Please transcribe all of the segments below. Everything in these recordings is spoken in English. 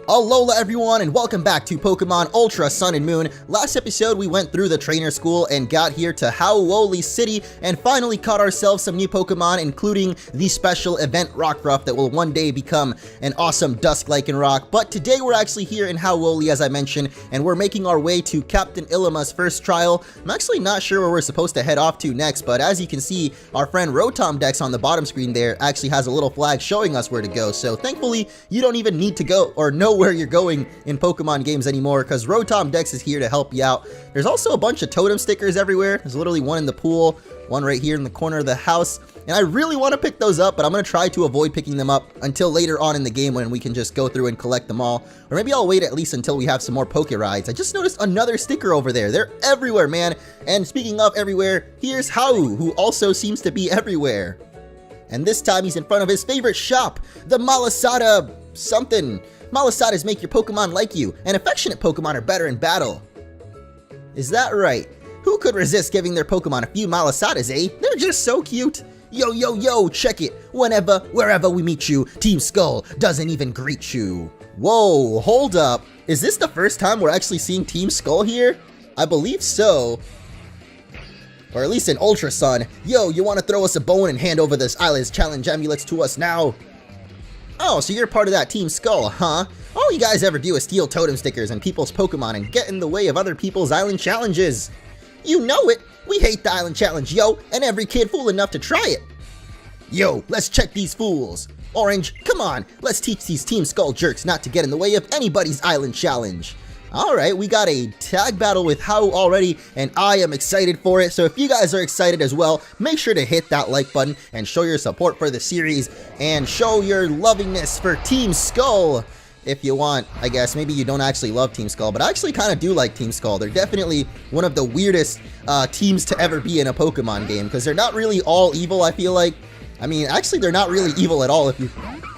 Alola everyone, and welcome back to Pokemon Ultra Sun and Moon. Last episode we went through the trainer school and got here to Hau'oli City and finally caught ourselves some new Pokemon, including the special event Rockruff that will one day become an awesome Dusk-Lycan rock. But today we're actually here in Hau'oli, as I mentioned, and we're making our way to Captain Ilima's first trial. I'm actually not sure where we're supposed to head off to next, but as you can see, our friend Rotom Dex on the bottom screen there actually has a little flag showing us where to go. So thankfully, you don't even need to go or know where you're going in Pokemon games anymore, because Rotom Dex is here to help you out. There's also a bunch of totem stickers everywhere. There's literally one in the pool, one right here in the corner of the house, and I really want to pick those up, but I'm going to try to avoid picking them up until later on in the game when we can just go through and collect them all. Or maybe I'll wait at least until we have some more Poke Rides. I just noticed another sticker over there. They're everywhere, man. And speaking of everywhere, here's Hau, who also seems to be everywhere. And this time he's in front of his favorite shop, the Malasada something. Malasadas make your Pokemon like you, and affectionate Pokemon are better in battle. Is that right? Who could resist giving their Pokemon a few Malasadas, eh? They're just so cute. Yo, yo, yo, check it. Whenever, wherever we meet you, Team Skull doesn't even greet you. Whoa, hold up. Is this the first time we're actually seeing Team Skull here? I believe so. Or at least in Ultra Sun. Yo, you want to throw us a bone and hand over this Island's challenge amulets to us now? Oh, so you're part of that Team Skull, huh? All you guys ever do is steal totem stickers and people's Pokemon and get in the way of other people's island challenges. You know it! We hate the island challenge, yo, and every kid fool enough to try it. Yo, let's check these fools. Orange, come on, let's teach these Team Skull jerks not to get in the way of anybody's island challenge. Alright, we got a tag battle with Hau already, and I am excited for it. So if you guys are excited as well, make sure to hit that like button and show your support for the series and show your lovingness for Team Skull. If you want, I guess. Maybe you don't actually love Team Skull, but I actually kind of do like Team Skull. They're definitely one of the weirdest teams to ever be in a Pokemon game, because they're not really all evil, I feel like. I mean, actually, they're not really evil at all if you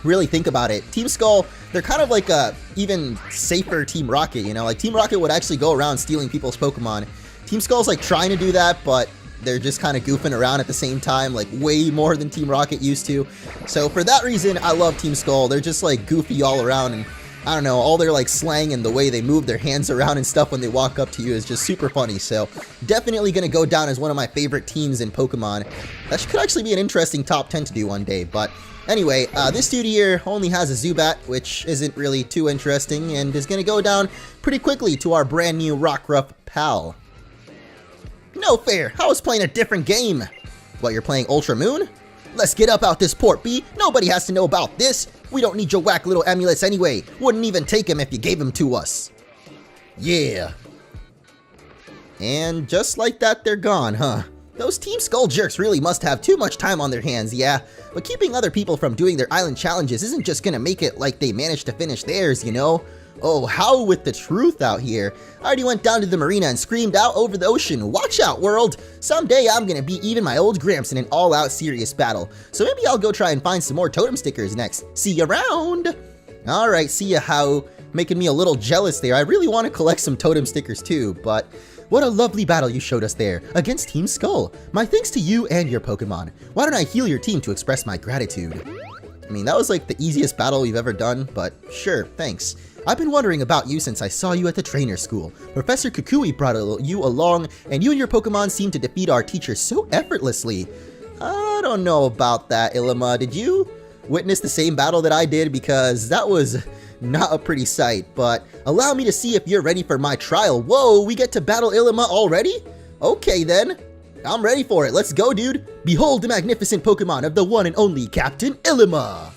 really think about it. Team Skull, they're kind of like a even safer Team Rocket, you know? Like, Team Rocket would actually go around stealing people's Pokemon. Team Skull's like trying to do that, but they're just kind of goofing around at the same time, like way more than Team Rocket used to. So for that reason, I love Team Skull. They're just like goofy all around, and I don't know, all their like slang and the way they move their hands around and stuff when they walk up to you is just super funny. So definitely gonna go down as one of my favorite teams in Pokemon. That could actually be an interesting top 10 to do one day. But anyway, this dude here only has a Zubat, which isn't really too interesting, and is gonna go down pretty quickly to our brand new Rockruff pal. No fair, I was playing a different game. What, you're playing Ultra Moon? Let's get up out this port, B. Nobody has to know about this. We don't need your whack little amulets anyway. Wouldn't even take them if you gave them to us. Yeah. And just like that, they're gone, huh? Those Team Skull jerks really must have too much time on their hands, yeah. But keeping other people from doing their island challenges isn't just gonna make it like they managed to finish theirs, you know? Oh, Hau with the truth out here. I already went down to the marina and screamed out over the ocean, "Watch out, world! Someday I'm gonna beat even my old Gramps in an all-out serious battle. So maybe I'll go try and find some more totem stickers next. See you around!" Alright, see ya, Hau. Making me a little jealous there. I really want to collect some totem stickers too, but what a lovely battle you showed us there against Team Skull. My thanks to you and your Pokemon. Why don't I heal your team to express my gratitude? I mean, that was like the easiest battle we've ever done, but sure, thanks. I've been wondering about you since I saw you at the trainer school. Professor Kukui brought you along, and you and your Pokemon seem to defeat our teacher so effortlessly. I don't know about that, Ilima. Did you witness the same battle that I did? Because that was not a pretty sight, but allow me to see if you're ready for my trial. Whoa, we get to battle Ilima already? Okay then. I'm ready for it. Let's go, dude. Behold the magnificent Pokemon of the one and only Captain Ilima.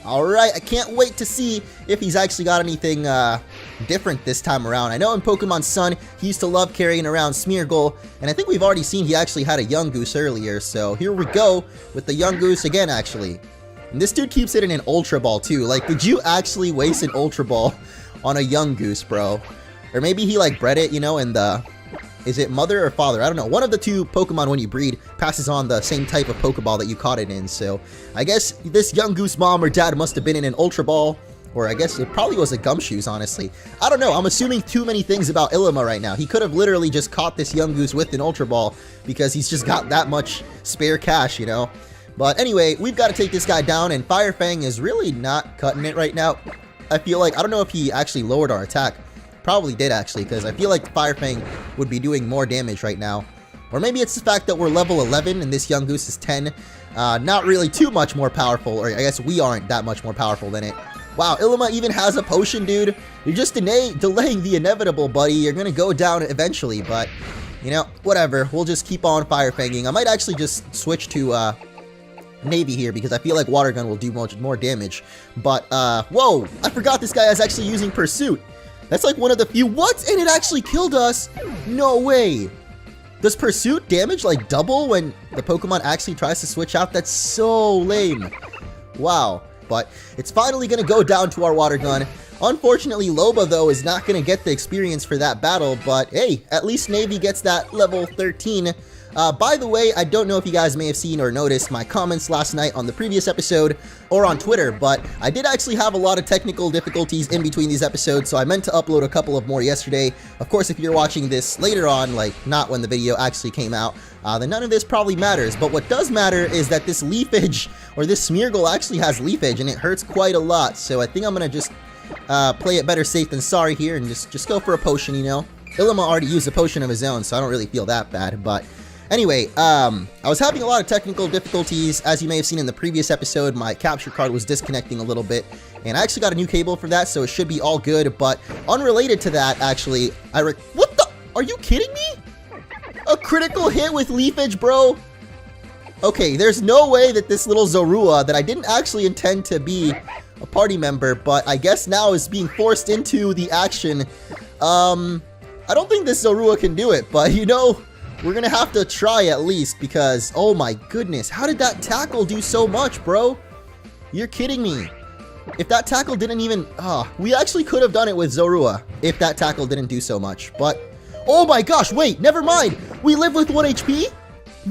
Alright, I can't wait to see if he's actually got anything different this time around. I know in Pokemon Sun, he used to love carrying around Smeargle, and I think we've already seen he actually had a young goose earlier, so here we go with the young goose again, actually. And this dude keeps it in an Ultra Ball too. Like, did you actually waste an Ultra Ball on a young goose, bro? Or maybe he like bred it, you know, in the... Is it mother or father? I don't know. One of the two Pokemon, when you breed, passes on the same type of Pokeball that you caught it in. So I guess this young goose mom or dad must have been in an Ultra Ball. Or I guess it probably was a Gumshoes, honestly. I don't know. I'm assuming too many things about Ilima right now. He could have literally just caught this young goose with an Ultra Ball because he's just got that much spare cash, you know? But anyway, we've got to take this guy down, and Fire Fang is really not cutting it right now. I feel like, I don't know if he actually lowered our attack. Probably did actually, because I feel like Fire Fang would be doing more damage right now. Or maybe it's the fact that we're level 11 and this young goose is 10. Not really too much more powerful, or I guess we aren't that much more powerful than it. Wow, Ilima even has a potion, dude. You're just delaying the inevitable, buddy. You're gonna go down eventually, but, you know, whatever. We'll just keep on Fire Fanging. I might actually just switch to, Navy here, because I feel like Water Gun will do much more damage. But, whoa! I forgot this guy is actually using Pursuit. That's like one of the few— what? And it actually killed us? No way! Does Pursuit damage like double when the Pokemon actually tries to switch out? That's so lame. Wow. But it's finally going to go down to our Water Gun. Unfortunately, Loba, though, is not going to get the experience for that battle. But hey, at least Navy gets that level 13. By the way, I don't know if you guys may have seen or noticed my comments last night on the previous episode or on Twitter, but I did actually have a lot of technical difficulties in between these episodes, so I meant to upload a couple of more yesterday. Of course, if you're watching this later on, like not when the video actually came out, then none of this probably matters. But what does matter is that this Leafage, or this Smeargle, actually has Leafage, and it hurts quite a lot. So I think I'm going to just play it better safe than sorry here and just go for a potion, you know. Ilima already used a potion of his own, so I don't really feel that bad, but anyway, I was having a lot of technical difficulties. As you may have seen in the previous episode, my capture card was disconnecting a little bit, and I actually got a new cable for that, so it should be all good. But unrelated to that, actually, what the— are you kidding me? A critical hit with Leafage, bro? Okay, there's no way that this little Zorua, that I didn't actually intend to be a party member, but I guess now is being forced into the action. I don't think this Zorua can do it, but you know, we're gonna have to try at least, because, oh my goodness, how did that tackle do so much, bro? You're kidding me. If that tackle didn't even— we actually could have done it with Zorua if that tackle didn't do so much, but— oh my gosh, wait, never mind. We live with 1 HP?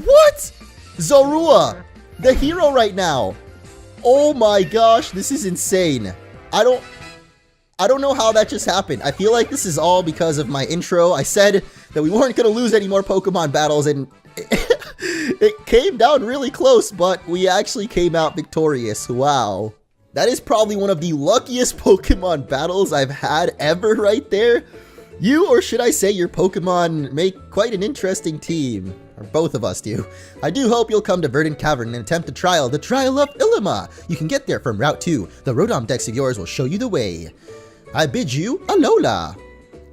What? Zorua, the hero right now. Oh my gosh, this is insane. I don't know how that just happened. I feel like this is all because of my intro. I said that we weren't going to lose any more Pokemon battles, and it came down really close, but we actually came out victorious. Wow. That is probably one of the luckiest Pokemon battles I've had ever right there. You, or should I say your Pokemon, make quite an interesting team. Or both of us do. I do hope you'll come to Verdant Cavern and attempt the trial of Ilima. You can get there from Route 2. The Rotom Dex of yours will show you the way. I bid you Alola.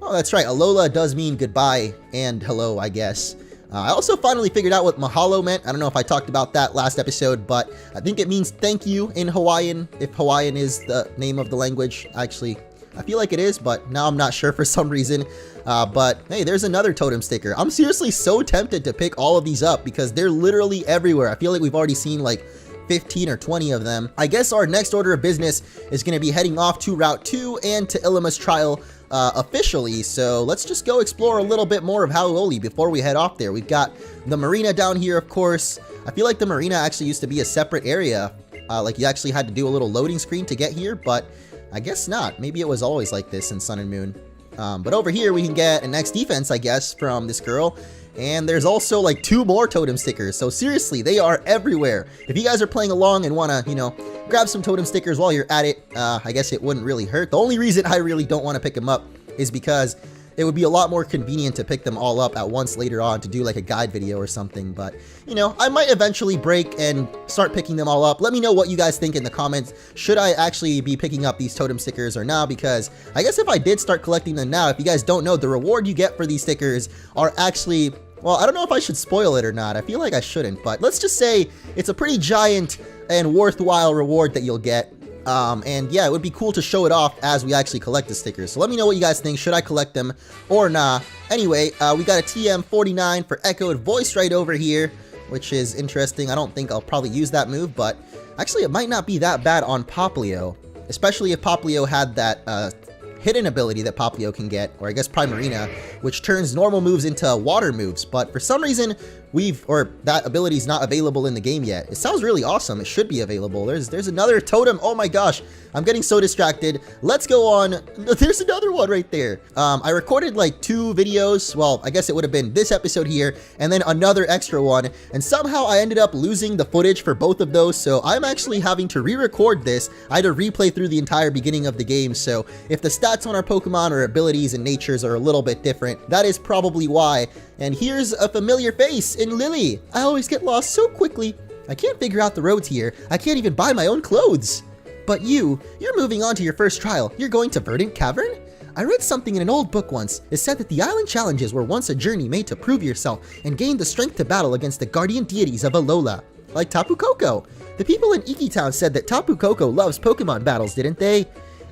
Oh, that's right. Alola does mean goodbye and hello, I guess. I also finally figured out what mahalo meant. I don't know if I talked about that last episode, but I think it means thank you in Hawaiian, if Hawaiian is the name of the language. Actually, I feel like it is, but now I'm not sure for some reason. But hey, there's another totem sticker. I'm seriously so tempted to pick all of these up because they're literally everywhere. I feel like we've already seen like 15 or 20 of them. I guess our next order of business is going to be heading off to Route 2 and to Ilima's trial officially. So let's just go explore a little bit more of Hau'oli before we head off there. We've got the marina down here, of course. I feel like the marina actually used to be a separate area. Like you actually had to do a little loading screen to get here, but I guess not. Maybe it was always like this in Sun and Moon. But over here we can get an X defense, I guess, from this girl. And there's also like 2 more totem stickers. So seriously, they are everywhere. If you guys are playing along and want to, you know, grab some totem stickers while you're at it, I guess it wouldn't really hurt. The only reason I really don't want to pick them up is because it would be a lot more convenient to pick them all up at once later on to do like a guide video or something. But, you know, I might eventually break and start picking them all up. Let me know what you guys think in the comments. Should I actually be picking up these totem stickers or not? Because I guess if I did start collecting them now, if you guys don't know, the reward you get for these stickers are actually— well, I don't know if I should spoil it or not. I feel like I shouldn't, but let's just say it's a pretty giant and worthwhile reward that you'll get. And yeah, it would be cool to show it off as we actually collect the stickers. So let me know what you guys think. Should I collect them or not? Anyway, we got a TM49 for Echoed Voice right over here, which is interesting. I don't think I'll probably use that move, but actually it might not be that bad on Poplio, especially if Poplio had that hidden ability that Poplio can get, or I guess Primarina, which turns normal moves into water moves. But for some reason, that ability is not available in the game yet. It sounds really awesome. It should be available. There's another totem. Oh my gosh, I'm getting so distracted. Let's go on. There's another one right there. I recorded like 2 videos. Well, I guess it would have been this episode here and then another extra one. And somehow I ended up losing the footage for both of those. So I'm actually having to re-record this. I had to replay through the entire beginning of the game. So if the stats on our Pokemon or abilities and natures are a little bit different, that is probably why. And here's a familiar face in Lily. I always get lost so quickly. I can't figure out the roads here. I can't even buy my own clothes. But you're moving on to your first trial. You're going to Verdant Cavern? I read something in an old book once. It said that the island challenges were once a journey made to prove yourself and gain the strength to battle against the guardian deities of Alola. Like Tapu Koko. The people in Iki Town said that Tapu Koko loves Pokemon battles, didn't they?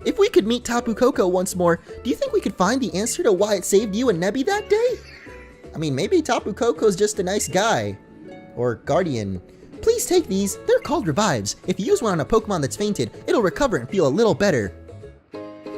If we could meet Tapu Koko once more, do you think we could find the answer to why it saved you and Nebby that day? I mean, maybe Tapu Koko's just a nice guy. Or guardian. Please take these. They're called revives. If you use one on a Pokemon that's fainted, it'll recover and feel a little better.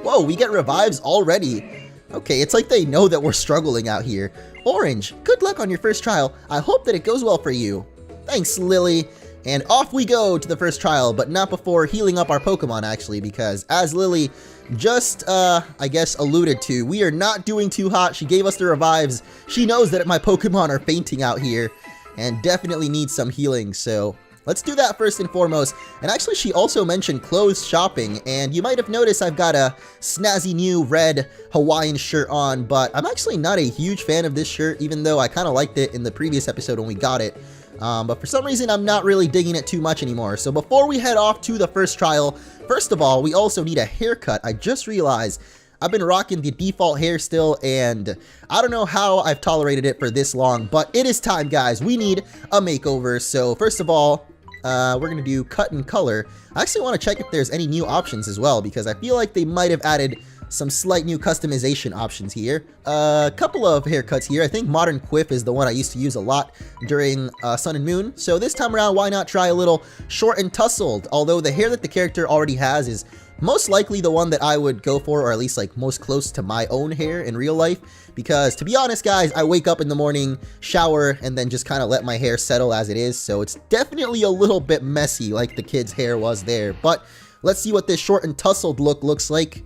Whoa, we get revives already. Okay, it's like they know that we're struggling out here. Orange, good luck on your first trial. I hope that it goes well for you. Thanks, Lily. And off we go to the first trial, but not before healing up our Pokemon, actually, because as Lily just, I guess, alluded to, we are not doing too hot. She gave us the revives. She knows that my Pokemon are fainting out here and definitely need some healing, so let's do that first and foremost. And actually, she also mentioned clothes shopping, and you might have noticed I've got a snazzy new red Hawaiian shirt on, but I'm actually not a huge fan of this shirt, even though I kind of liked it in the previous episode when we got it. But for some reason, I'm not really digging it too much anymore. So before we head off to the first trial, first of all, we also need a haircut. I just realized I've been rocking the default hair still, and I don't know how I've tolerated it for this long, but it is time, guys. We need a makeover. So first of all, we're going to do cut and color. I actually want to check if there's any new options as well, because I feel like they might have added some slight new customization options here. A couple of haircuts here. I think Modern Quiff is the one I used to use a lot during Sun and Moon. So this time around, why not try a little short and tussled? Although the hair that the character already has is most likely the one that I would go for, or at least like most close to my own hair in real life. Because to be honest, guys, I wake up in the morning, shower, and then just kind of let my hair settle as it is. So it's definitely a little bit messy like the kid's hair was there. But let's see what this short and tussled look looks like.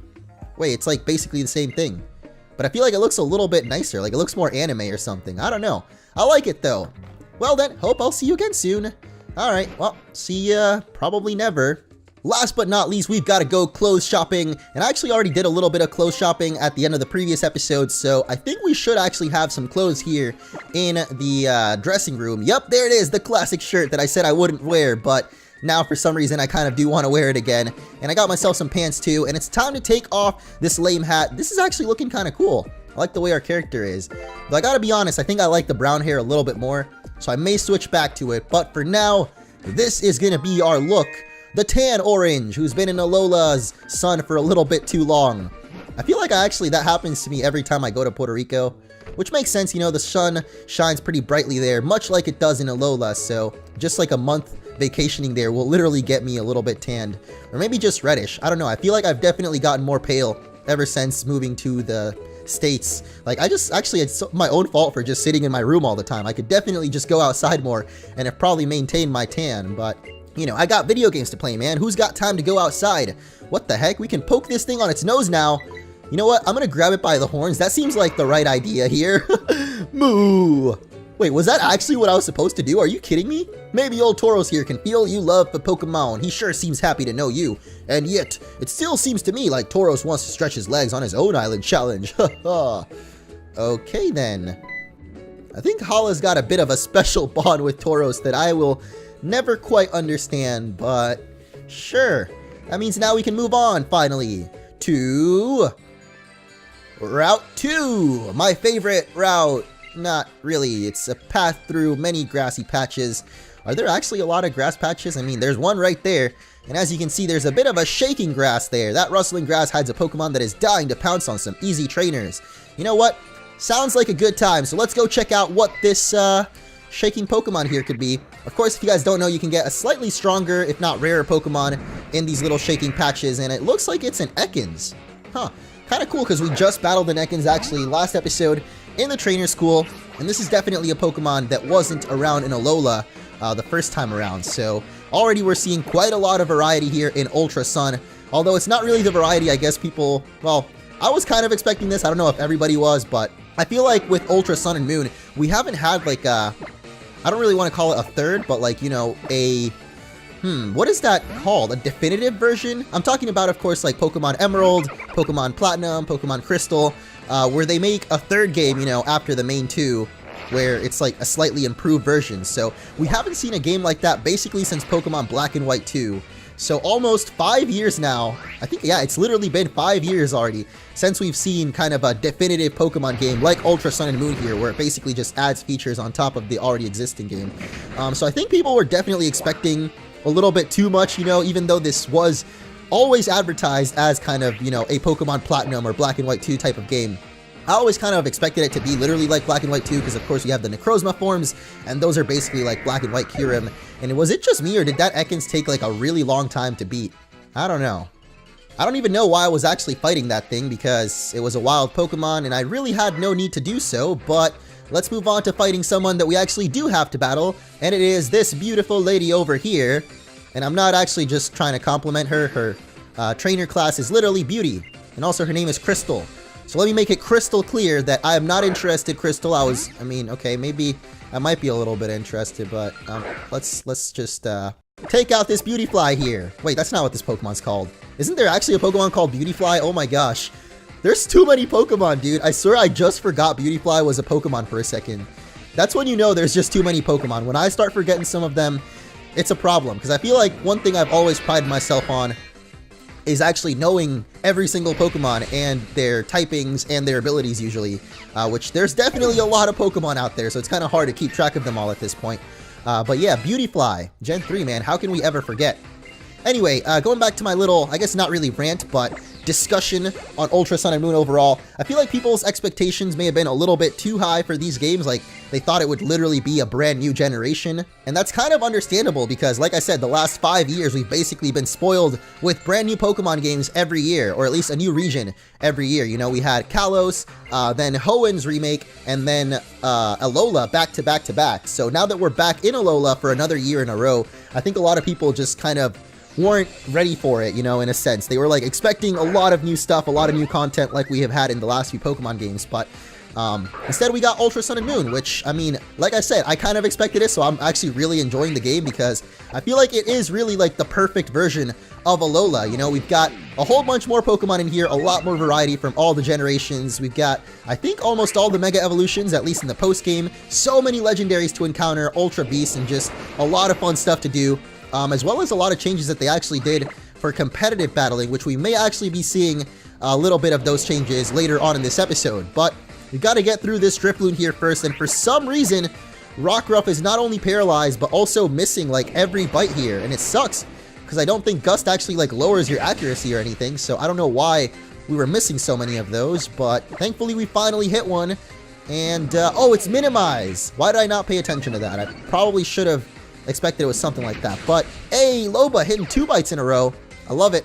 Wait, it's like basically the same thing. But I feel like it looks a little bit nicer, like it looks more anime or something. I don't know. I like it though. Well then, hope I'll see you again soon. Alright, well, see ya probably never. Last but not least, we've got to go clothes shopping. And I actually already did a little bit of clothes shopping at the end of the previous episode, so I think we should actually have some clothes here in the dressing room. Yep, there it is, the classic shirt that I said I wouldn't wear, but now for some reason I kind of do want to wear it again. And I got myself some pants too, and it's time to take off this lame hat. This is actually looking kind of cool. I like the way our character is. But I gotta be honest, I think I like the brown hair a little bit more, so I may switch back to it. But for now, this is gonna be our look. The tan orange, who's been in Alola's sun for a little bit too long. I feel like that happens to me every time I go to Puerto Rico, which makes sense, you know, the sun shines pretty brightly there, much like it does in Alola, so just like a month vacationing there will literally get me a little bit tanned, or maybe just reddish. I don't know, I feel like I've definitely gotten more pale ever since moving to the States. Like, it's my own fault for just sitting in my room all the time. I could definitely just go outside more and have probably maintained my tan, but you know, I got video games to play, man. Who's got time to go outside? What the heck? We can poke this thing on its nose now. You know what? I'm gonna grab it by the horns. That seems like the right idea here. Moo! Wait, was that actually what I was supposed to do? Are you kidding me? Maybe old Tauros here can feel you love for Pokemon. He sure seems happy to know you. And yet, it still seems to me like Tauros wants to stretch his legs on his own island challenge. Okay then. I think Hala's got a bit of a special bond with Tauros that I will never quite understand, but sure. That means now we can move on, finally, to Route 2, my favorite route. Not really, it's a path through many grassy patches. Are there actually a lot of grass patches? I mean, there's one right there, and as you can see, there's a bit of a shaking grass there. That rustling grass hides a Pokemon that is dying to pounce on some easy trainers. You know what? Sounds like a good time, so let's go check out what this, shaking Pokemon here could be. Of course, if you guys don't know, you can get a slightly stronger, if not rarer Pokemon in these little shaking patches, and it looks like it's an Ekans. Huh. Kind of cool because we just battled the Ekans actually last episode in the trainer school, and this is definitely a Pokemon that wasn't around in Alola the first time around, so already we're seeing quite a lot of variety here in Ultra Sun, although it's not really the variety I guess people, well, I was kind of expecting this. I don't know if everybody was, but I feel like with Ultra Sun and Moon, we haven't had like a, I don't really want to call it a third, but like, you know, a, what is that called? A definitive version? I'm talking about, of course, like Pokemon Emerald, Pokemon Platinum, Pokemon Crystal, where they make a third game, you know, after the main two, where it's like a slightly improved version. So we haven't seen a game like that basically since Pokemon Black and White 2. So almost 5 years now, I think, yeah, it's literally been 5 years already since we've seen kind of a definitive Pokemon game like Ultra Sun and Moon here, where it basically just adds features on top of the already existing game. So I think people were definitely expecting a little bit too much, you know, even though this was always advertised as kind of, you know, a Pokemon Platinum or Black and White 2 type of game. I always kind of expected it to be literally like Black and White 2 because, of course, you have the Necrozma forms, and those are basically like Black and White Kyurem. And was it just me, or did that Ekans take like a really long time to beat? I don't know. I don't even know why I was actually fighting that thing because it was a wild Pokemon and I really had no need to do so, but let's move on to fighting someone that we actually do have to battle, and it is this beautiful lady over here. And I'm not actually just trying to compliment her. Her trainer class is literally Beauty, and also her name is Crystal. So let me make it crystal clear that I am not interested, Crystal. I mean, okay, maybe I might be a little bit interested, but let's just take out this Beautyfly here. Wait, that's not what this Pokemon's called. Isn't there actually a Pokemon called Beautyfly? Oh my gosh. There's too many Pokemon, dude. I swear I just forgot Beautyfly was a Pokemon for a second. That's when you know there's just too many Pokemon. When I start forgetting some of them, it's a problem. Because I feel like one thing I've always prided myself on is actually knowing every single Pokemon and their typings and their abilities usually, which there's definitely a lot of Pokemon out there, so it's kind of hard to keep track of them all at this point. But yeah, Beautyfly, Gen 3, man, how can we ever forget? Anyway, going back to my little, I guess not really rant, but discussion on Ultra Sun and Moon overall, I feel like people's expectations may have been a little bit too high for these games. Like, they thought it would literally be a brand new generation, and that's kind of understandable because, like I said, the last 5 years we've basically been spoiled with brand new Pokemon games every year, or at least a new region every year. You know, we had Kalos, then Hoenn remake, and then Alola back to back to back. So now that we're back in Alola for another year in a row, I think a lot of people just kind of weren't ready for it, you know, in a sense. They were like expecting a lot of new stuff, a lot of new content like we have had in the last few Pokemon games, but instead we got Ultra Sun and Moon, which, I mean, like I said, I kind of expected it, so I'm actually really enjoying the game because I feel like it is really like the perfect version of Alola. You know, we've got a whole bunch more Pokemon in here, a lot more variety from all the generations. We've got, I think, almost all the Mega Evolutions, at least in the post-game. So many legendaries to encounter, Ultra Beasts, and just a lot of fun stuff to do. As well as a lot of changes that they actually did for competitive battling, which we may actually be seeing a little bit of those changes later on in this episode. But we got to get through this Drifloon here first, and for some reason, Rockruff is not only paralyzed, but also missing like every bite here, and it sucks, because I don't think Gust actually like lowers your accuracy or anything, so I don't know why we were missing so many of those, but thankfully we finally hit one, and oh, it's Minimize! Why did I not pay attention to that? I probably should have expected it was something like that. But hey, Loba hitting 2 bites in a row. I love it.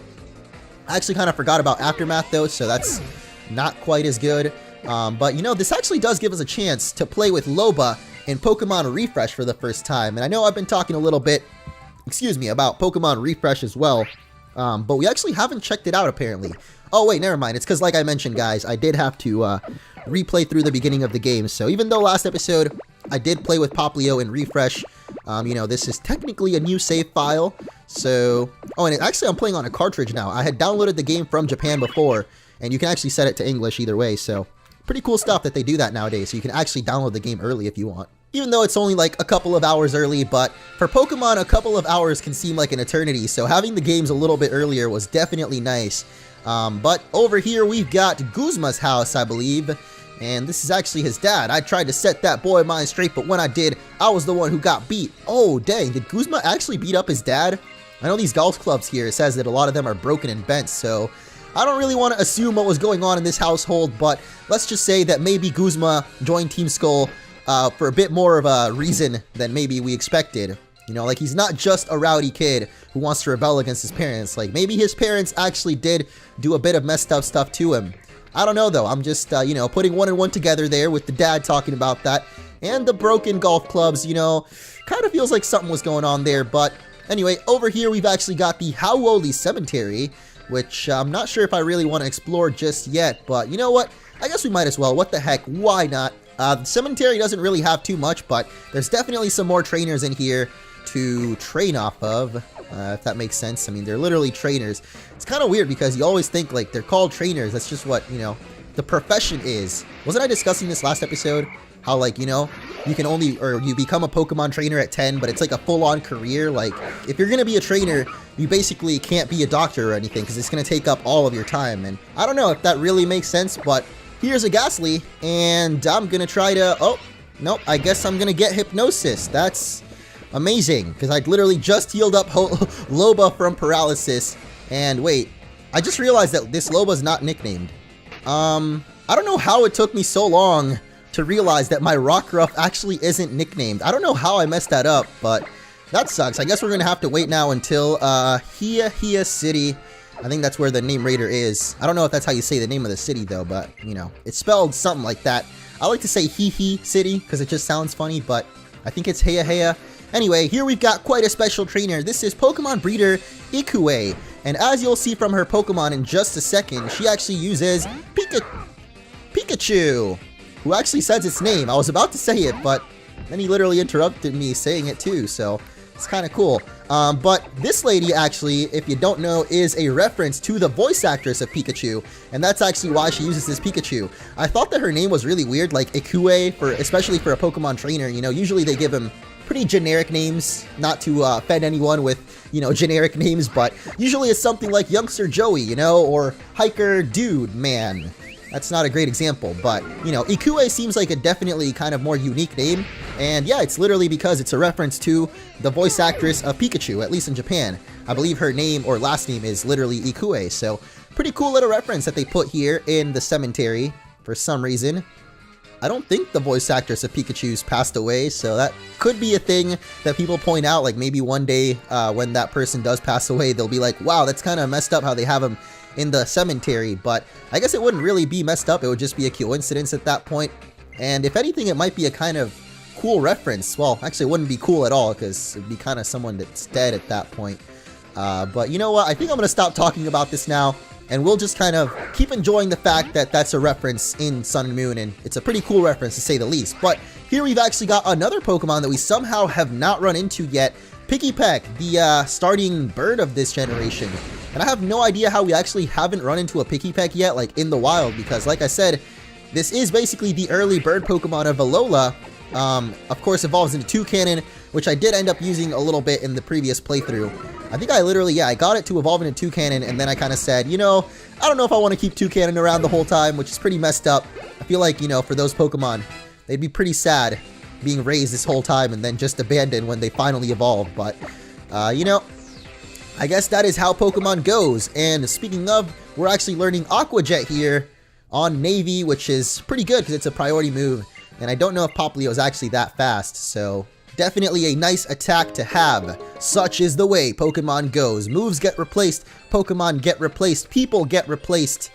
I actually kind of forgot about Aftermath though, so that's not quite as good. But you know, this actually does give us a chance to play with Loba in Pokemon Refresh for the first time. And I know I've been talking a little bit, excuse me, about Pokemon Refresh as well. But we actually haven't checked it out apparently. Oh wait, never mind. It's because, like I mentioned, guys, I did have to replay through the beginning of the game. So even though last episode I did play with Poplio in Refresh, you know, this is technically a new save file. So, oh, and actually I'm playing on a cartridge now. I had downloaded the game from Japan before, and you can actually set it to English either way. So, pretty cool stuff that they do that nowadays. So you can actually download the game early if you want. Even though it's only like a couple of hours early, but for Pokemon, a couple of hours can seem like an eternity. So having the games a little bit earlier was definitely nice. But over here we've got Guzma's house, I believe. And this is actually his dad. I tried to set that boy of mine straight, but when I did, I was the one who got beat. Oh, dang. Did Guzma actually beat up his dad? I know these golf clubs here, it says that a lot of them are broken and bent, so I don't really want to assume what was going on in this household, but let's just say that maybe Guzma joined Team Skull for a bit more of a reason than maybe we expected. You know, like he's not just a rowdy kid who wants to rebel against his parents. Like maybe his parents actually did do a bit of messed up stuff to him. I don't know though. I'm just, you know, putting one and one together there with the dad talking about that. And the broken golf clubs, you know, kind of feels like something was going on there. But anyway, over here we've actually got the Howoli Cemetery, which I'm not sure if I really want to explore just yet. But you know what? I guess we might as well. What the heck? Why not? The cemetery doesn't really have too much, but there's definitely some more trainers in here to train off of, if that makes sense. I mean, they're literally trainers. It's kind of weird because you always think like they're called trainers. That's just what, you know, the profession is. Wasn't I discussing this last episode? How like, you know, you can only, or you become a Pokemon trainer at 10, but it's like a full-on career. Like if you're gonna be a trainer, you basically can't be a doctor or anything because it's gonna take up all of your time. And I don't know if that really makes sense, but here's a Ghastly, and I'm gonna try to, oh, nope, I guess I'm gonna get Hypnosis. That's amazing, because I literally just healed up Loba from paralysis. And wait, I just realized that this Loba's not nicknamed. I don't know how it took me so long to realize that my Rockruff actually isn't nicknamed. I don't know how I messed that up, but that sucks. I guess we're gonna have to wait now until Hia City. I think that's where the name Raider is. I don't know if that's how you say the name of the city though, but you know, it's spelled something like that. I like to say Hee City because it just sounds funny, but I think it's Heya. Anyway, here we've got quite a special trainer. This is Pokemon breeder Ikue, and as you'll see from her Pokemon in just a second, she actually uses Pikachu, who actually says its name. I was about to say it, but then he literally interrupted me saying it too, so it's kind of cool. But this lady actually, if you don't know, is a reference to the voice actress of Pikachu, and that's actually why she uses this Pikachu. I thought that her name was really weird, like Ikue, especially for a Pokemon trainer. You know, usually they give him pretty generic names, not to offend anyone with, you know, generic names, but usually it's something like Youngster Joey, you know, or Hiker Dude Man. That's not a great example, but, you know, Ikue seems like a definitely kind of more unique name, and yeah, it's literally because it's a reference to the voice actress of Pikachu, at least in Japan. I believe her name or last name is literally Ikue, so pretty cool little reference that they put here in the cemetery for some reason. I don't think the voice actress of Pikachu's passed away, so that could be a thing that people point out, like maybe one day when that person does pass away, they'll be like, wow, that's kind of messed up how they have him in the cemetery, but I guess it wouldn't really be messed up, it would just be a coincidence at that point, and if anything, it might be a kind of cool reference. Well, actually it wouldn't be cool at all, because it'd be kind of someone that's dead at that point, but you know what, I think I'm going to stop talking about this now, and we'll just kind of keep enjoying the fact that that's a reference in Sun and Moon, and it's a pretty cool reference to say the least. But here we've actually got another Pokemon that we somehow have not run into yet, Pikipek, the starting bird of this generation. And I have no idea how we actually haven't run into a Pikipek yet, like in the wild, because like I said, this is basically the early bird Pokemon of Alola. Of course, evolves into Toucannon, which I did end up using a little bit in the previous playthrough. I think I literally, yeah, I got it to evolve into Toucannon, and then I kind of said, you know, I don't know if I want to keep Toucannon around the whole time, which is pretty messed up. I feel like, you know, for those Pokemon, they'd be pretty sad being raised this whole time and then just abandoned when they finally evolve, but, you know, I guess that is how Pokemon goes. And speaking of, we're actually learning Aqua Jet here on Navy, which is pretty good because it's a priority move, and I don't know if Popplio is actually that fast, so definitely a nice attack to have. Such is the way Pokemon goes. Moves get replaced, Pokemon get replaced, people get replaced.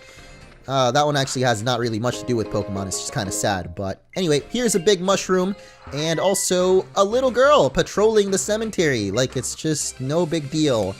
That one actually has not really much to do with Pokemon, it's just kind of sad. But anyway, here's a big mushroom, and also a little girl patrolling the cemetery like it's just no big deal.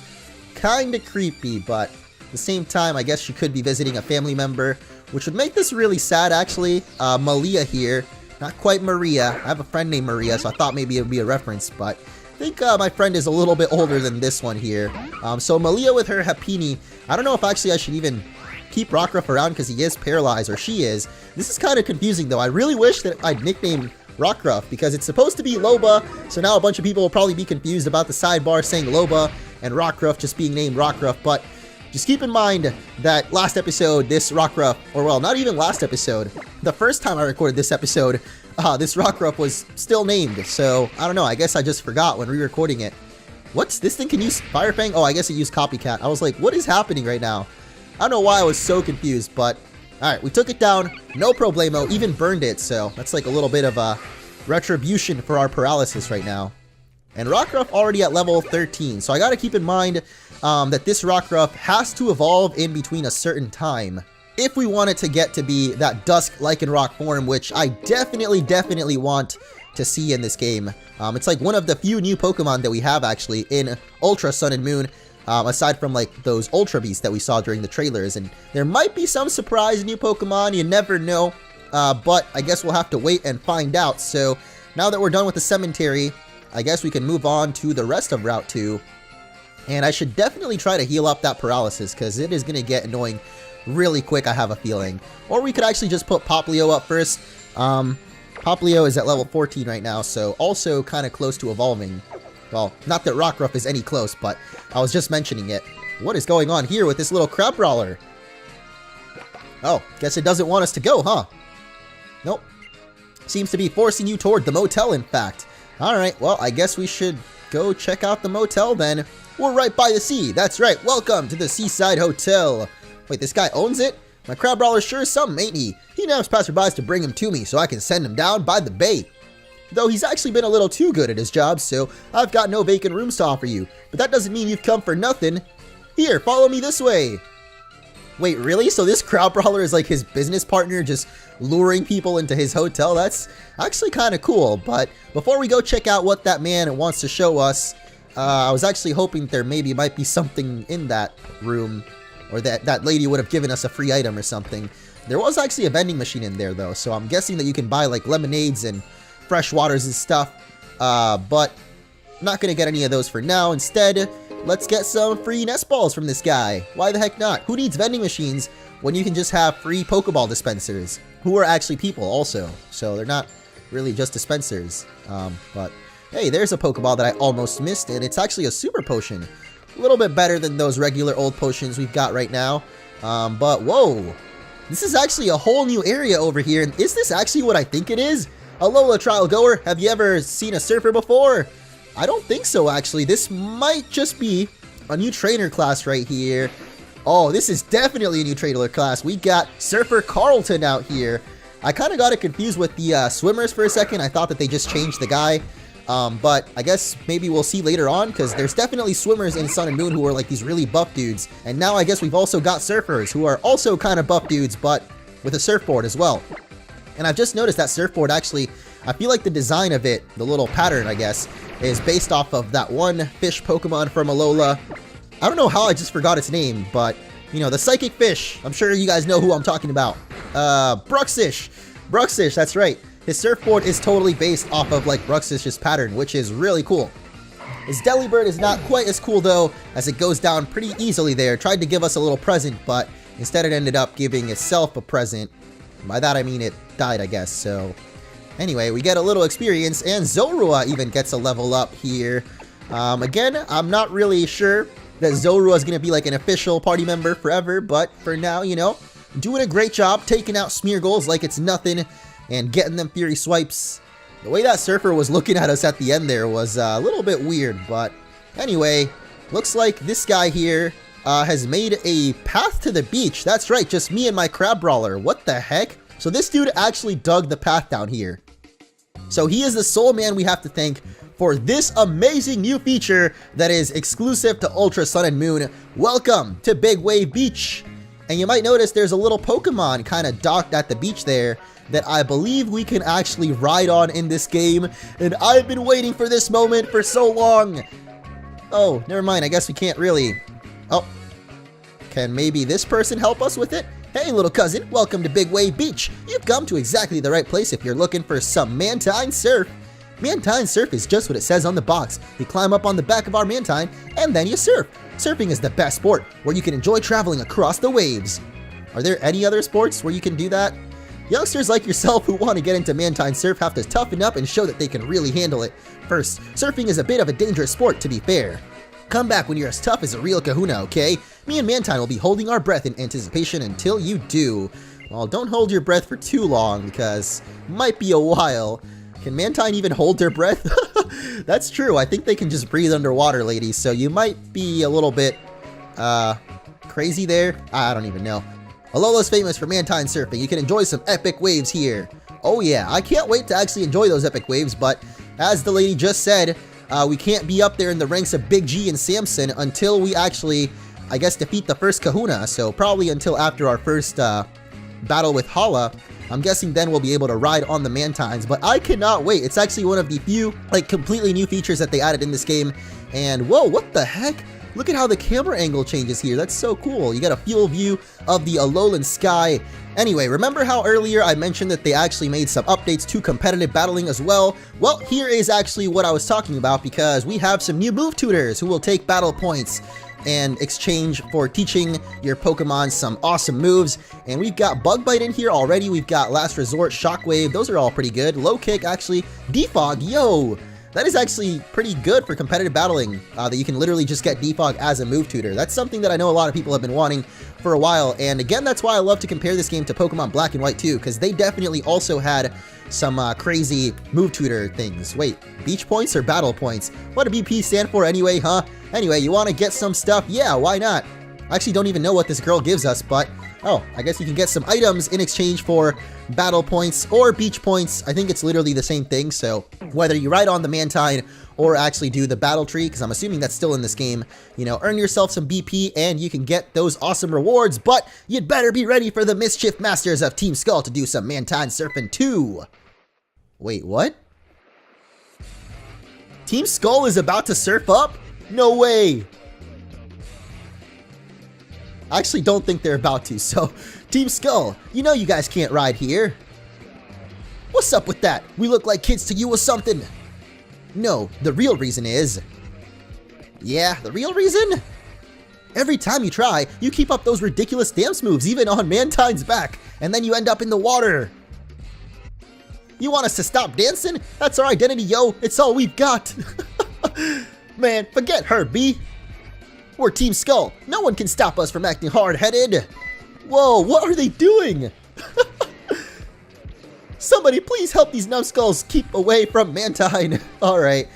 Kinda creepy, but at the same time, I guess she could be visiting a family member, which would make this really sad actually. Malia here. Not quite Maria. I have a friend named Maria, so I thought maybe it would be a reference, but I think my friend is a little bit older than this one here. So Malia with her Happiny. I don't know if actually I should even keep Rockruff around because he is paralyzed, or she is. This is kind of confusing though. I really wish that I'd nicknamed Rockruff because it's supposed to be Loba, so now a bunch of people will probably be confused about the sidebar saying Loba and Rockruff just being named Rockruff, but just keep in mind that last episode, this Rockruff, or well, not even last episode, the first time I recorded this episode, this Rockruff was still named, so I don't know, I guess I just forgot when re-recording it. What's this thing can use Fire Fang? Oh, I guess it used Copycat. I was like, what is happening right now? I don't know why I was so confused, but alright, we took it down, no problemo, even burned it, so that's like a little bit of a retribution for our paralysis right now. And Rockruff already at level 13, so I gotta keep in mind that this Rockruff has to evolve in between a certain time if we want it to get to be that Dusk Lycanroc form, which I definitely want to see in this game. It's like one of the few new Pokemon that we have actually in Ultra Sun and Moon, aside from like those Ultra Beasts that we saw during the trailers. And there might be some surprise new Pokemon, you never know, but I guess we'll have to wait and find out. So now that we're done with the cemetery, I guess we can move on to the rest of Route 2. And I should definitely try to heal up that paralysis, because it is going to get annoying really quick, I have a feeling. Or we could actually just put Poplio up first. Poplio is at level 14 right now, so also kind of close to evolving. Well, not that Rockruff is any close, but I was just mentioning it. What is going on here with this little crab brawler? Oh, guess it doesn't want us to go, huh? Nope. Seems to be forcing you toward the motel, in fact. Alright, well, I guess we should go check out the motel then. We're right by the sea. That's right. Welcome to the Seaside Hotel. Wait, this guy owns it? My crab brawler sure is something, ain't he? He naps passerbys to bring him to me so I can send him down by the bay. Though he's actually been a little too good at his job, so I've got no vacant rooms to offer you. But that doesn't mean you've come for nothing. Here, follow me this way. Wait, really? So this crab brawler is like his business partner, just luring people into his hotel? That's actually kind of cool. But before we go check out what that man wants to show us, I was actually hoping there maybe might be something in that room, or that lady would have given us a free item or something. There was actually a vending machine in there though, so I'm guessing that you can buy like lemonades and fresh waters and stuff, but not gonna get any of those for now. Instead, let's get some free nest balls from this guy. Why the heck not? Who needs vending machines when you can just have free Pokeball dispensers, who are actually people also, so they're not really just dispensers. But hey, there's a Pokeball that I almost missed, and it's actually a super potion. A little bit better than those regular old potions we've got right now. But whoa, this is actually a whole new area over here. And is this actually what I think it is? Alola trial goer, have you ever seen a surfer before? I don't think so, actually. This might just be a new trainer class right here. Oh, this is definitely a new trainer class. We got Surfer Carlton out here. I kind of got it confused with the swimmers for a second. I thought that they just changed the guy. But I guess maybe we'll see later on, because there's definitely swimmers in Sun and Moon who are like these really buff dudes. And now I guess we've also got surfers who are also kind of buff dudes, but with a surfboard as well. And I've just noticed that surfboard actually, I feel like the design of it, the little pattern I guess, is based off of that one fish Pokemon from Alola. I don't know how I just forgot its name, but you know, the psychic fish. I'm sure you guys know who I'm talking about. Bruxish. Bruxish, that's right. His surfboard is totally based off of like Bruxish's pattern, which is really cool. His Delibird is not quite as cool though, as it goes down pretty easily there. Tried to give us a little present, but instead it ended up giving itself a present. By that I mean it died, I guess. So anyway, we get a little experience, and Zorua even gets a level up here. Again, I'm not really sure that Zorua is going to be like an official party member forever, but for now, you know, doing a great job taking out Smeargles like it's nothing and getting them Fury Swipes. The way that surfer was looking at us at the end there was a little bit weird, but anyway, looks like this guy here has made a path to the beach. That's right, just me and my crab brawler. What the heck? So this dude actually dug the path down here. So he is the sole man we have to thank for this amazing new feature that is exclusive to Ultra Sun and Moon. Welcome to Big Wave Beach. And you might notice there's a little Pokemon kind of docked at the beach there that I believe we can actually ride on in this game. And I've been waiting for this moment for so long. Oh, never mind. I guess we can't really. Oh, can maybe this person help us with it? Hey, little cousin, welcome to Big Wave Beach. You've come to exactly the right place if you're looking for some Mantine Surf. Mantine Surf is just what it says on the box. You climb up on the back of our Mantine, and then you surf. Surfing is the best sport, where you can enjoy traveling across the waves. Are there any other sports where you can do that? Youngsters like yourself who want to get into Mantine Surf have to toughen up and show that they can really handle it. First, surfing is a bit of a dangerous sport, to be fair. Come back when you're as tough as a real kahuna, okay? Me and Mantine will be holding our breath in anticipation until you do. Well, don't hold your breath for too long, because it might be a while. Can Mantine even hold their breath? That's true. I think they can just breathe underwater, ladies, so you might be a little bit, crazy there. I don't even know. Alola's famous for Mantine surfing. You can enjoy some epic waves here. Oh yeah, I can't wait to actually enjoy those epic waves, but as the lady just said, we can't be up there in the ranks of Big G and Samson until we actually, I guess, defeat the first Kahuna. So probably until after our first battle with Hala. I'm guessing then we'll be able to ride on the Mantines, but I cannot wait. It's actually one of the few, like, completely new features that they added in this game. And whoa, what the heck? Look at how the camera angle changes here. That's so cool. You get a full view of the Alolan sky. Anyway, remember how earlier I mentioned that they actually made some updates to competitive battling as well? Well, here is actually what I was talking about, because we have some new move tutors who will take battle points and exchange for teaching your Pokemon some awesome moves. And we've got Bug Bite in here already. We've got Last Resort, Shockwave. Those are all pretty good. Low Kick, actually. Defog, yo! That is actually pretty good for competitive battling, that you can literally just get Defog as a move tutor. That's something that I know a lot of people have been wanting for a while. And again, that's why I love to compare this game to Pokemon Black and White too, because they definitely also had some crazy move tutor things. Wait, beach points or battle points? What do BP stand for anyway, huh? Anyway, you want to get some stuff? Yeah, why not? I actually don't even know what this girl gives us, but oh, I guess you can get some items in exchange for battle points or beach points. I think it's literally the same thing, so whether you ride on the Mantine or actually do the battle tree, because I'm assuming that's still in this game, you know, earn yourself some BP and you can get those awesome rewards, but you'd better be ready for the Mischief Masters of Team Skull to do some Mantine surfing too. Wait, what? Team Skull is about to surf up? No way! I actually don't think they're about to, so Team Skull, you know you guys can't ride here. What's up with that? We look like kids to you or something? No, the real reason is... Yeah, the real reason? Every time you try, you keep up those ridiculous dance moves even on Mantine's back, and then you end up in the water. You want us to stop dancing? That's our identity, yo. It's all we've got. Man, forget her, B. We're Team Skull. No one can stop us from acting hard-headed. Whoa, what are they doing? Somebody please help these numbskulls keep away from Mantine. Alright.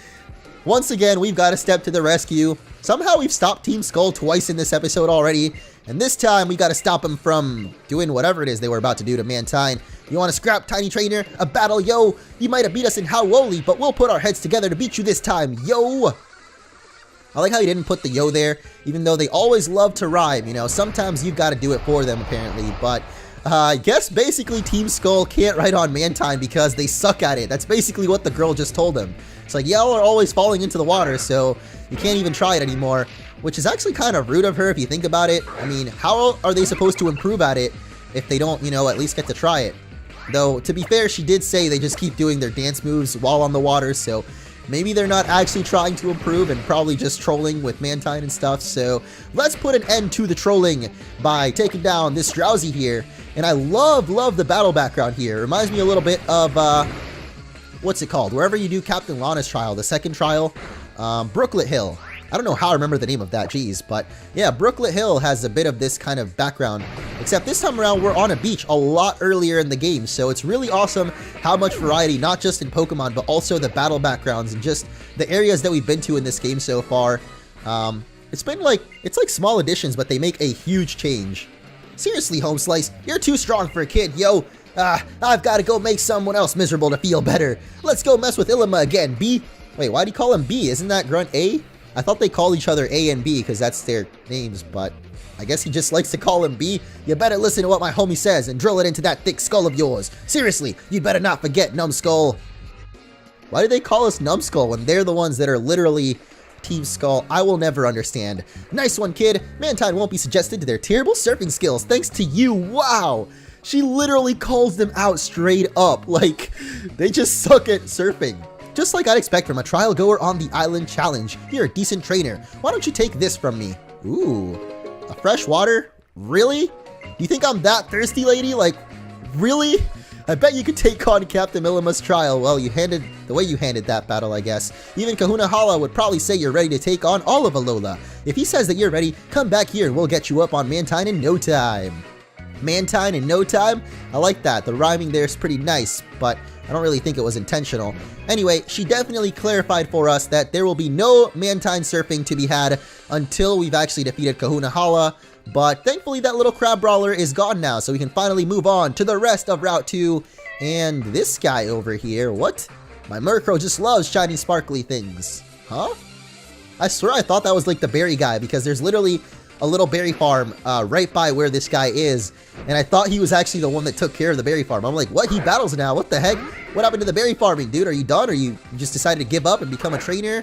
Once again, we've got to step to the rescue. Somehow we've stopped Team Skull twice in this episode already. And this time, we got to stop them from doing whatever it is they were about to do to Mantine. You want to scrap, Tiny Trainer? A battle, yo? You might have beat us in Howoli, but we'll put our heads together to beat you this time, yo! I like how he didn't put the yo there, even though they always love to rhyme, you know. Sometimes you've got to do it for them, apparently, but I guess basically Team Skull can't ride on Mantine because they suck at it. That's basically what the girl just told him. It's like, y'all are always falling into the water, so you can't even try it anymore, which is actually kind of rude of her if you think about it. I mean, how are they supposed to improve at it if they don't, you know, at least get to try it? Though, to be fair, she did say they just keep doing their dance moves while on the water, so maybe they're not actually trying to improve and probably just trolling with Mantine and stuff. So let's put an end to the trolling by taking down this Drowsy here. And I love the battle background here. It reminds me a little bit of, what's it called? Wherever you do Captain Lana's trial, the second trial, Brooklet Hill. I don't know how I remember the name of that, geez, but yeah, Brooklet Hill has a bit of this kind of background, except this time around we're on a beach a lot earlier in the game, so it's really awesome how much variety, not just in Pokemon, but also the battle backgrounds and just the areas that we've been to in this game so far. It's like small additions, but they make a huge change. Seriously, Home Slice, you're too strong for a kid, yo. I've got to go make someone else miserable to feel better. Let's go mess with Ilima again, B. Wait, why do you call him B? Isn't that Grunt A? I thought they call each other A and B because that's their names, but I guess he just likes to call him B. You better listen to what my homie says and drill it into that thick skull of yours. Seriously, you'd better not forget, Numbskull. Why do they call us Numbskull when they're the ones that are literally Team Skull? I will never understand. Nice one, kid. Mantine won't be suggested to their terrible surfing skills thanks to you. Wow. She literally calls them out straight up. Like, they just suck at surfing. Just like I'd expect from a trial goer on the Island Challenge. You're a decent trainer. Why don't you take this from me? Ooh, a fresh water? Really? Do you think I'm that thirsty, lady? Like, really? I bet you could take on Captain Millima's trial. Well, the way you handed that battle, I guess. Even Kahuna Hala would probably say you're ready to take on all of Alola. If he says that you're ready, come back here and we'll get you up on Mantine in no time. Mantine in no time? I like that. The rhyming there is pretty nice, but I don't really think it was intentional. Anyway, she definitely clarified for us that there will be no Mantine surfing to be had until we've actually defeated Kahuna Hala, but thankfully that little crab brawler is gone now, so we can finally move on to the rest of Route 2. And this guy over here, what? My Murkrow just loves shiny sparkly things. Huh? I swear I thought that was like the berry guy, because there's literally a little berry farm right by where this guy is, and I thought he was actually the one that took care of the berry farm. I'm like, what? He battles now? What the heck? What happened to the berry farming, dude? Are you done? Or you just decided to give up and become a trainer?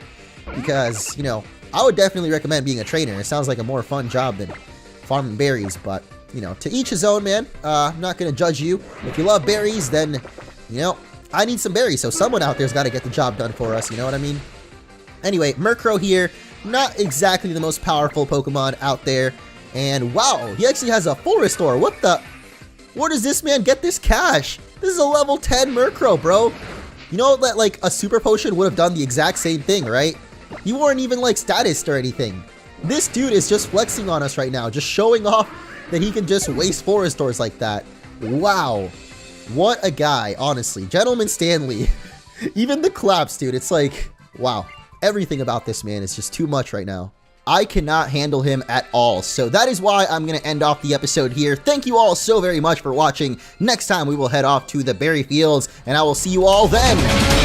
Because, you know, I would definitely recommend being a trainer. It sounds like a more fun job than farming berries, but, you know, to each his own, man. I'm not going to judge you. If you love berries, then, you know, I need some berries, so someone out there's got to get the job done for us, you know what I mean? Anyway, Murkrow here, not exactly the most powerful Pokemon out there, and wow, he actually has a full restore. What the? Where does this man get this cash? This is a level 10 Murkrow, bro. You know that, like, a super potion would have done the exact same thing, right? You weren't even, like, statused or anything. This dude is just flexing on us right now, just showing off that he can just waste full restores like that. Wow. What a guy, honestly. Gentleman Stanley. Even the claps, dude. It's like, wow. Everything about this man is just too much right now. I cannot handle him at all. So that is why I'm going to end off the episode here. Thank you all so very much for watching. Next time we will head off to the berry fields, and I will see you all then.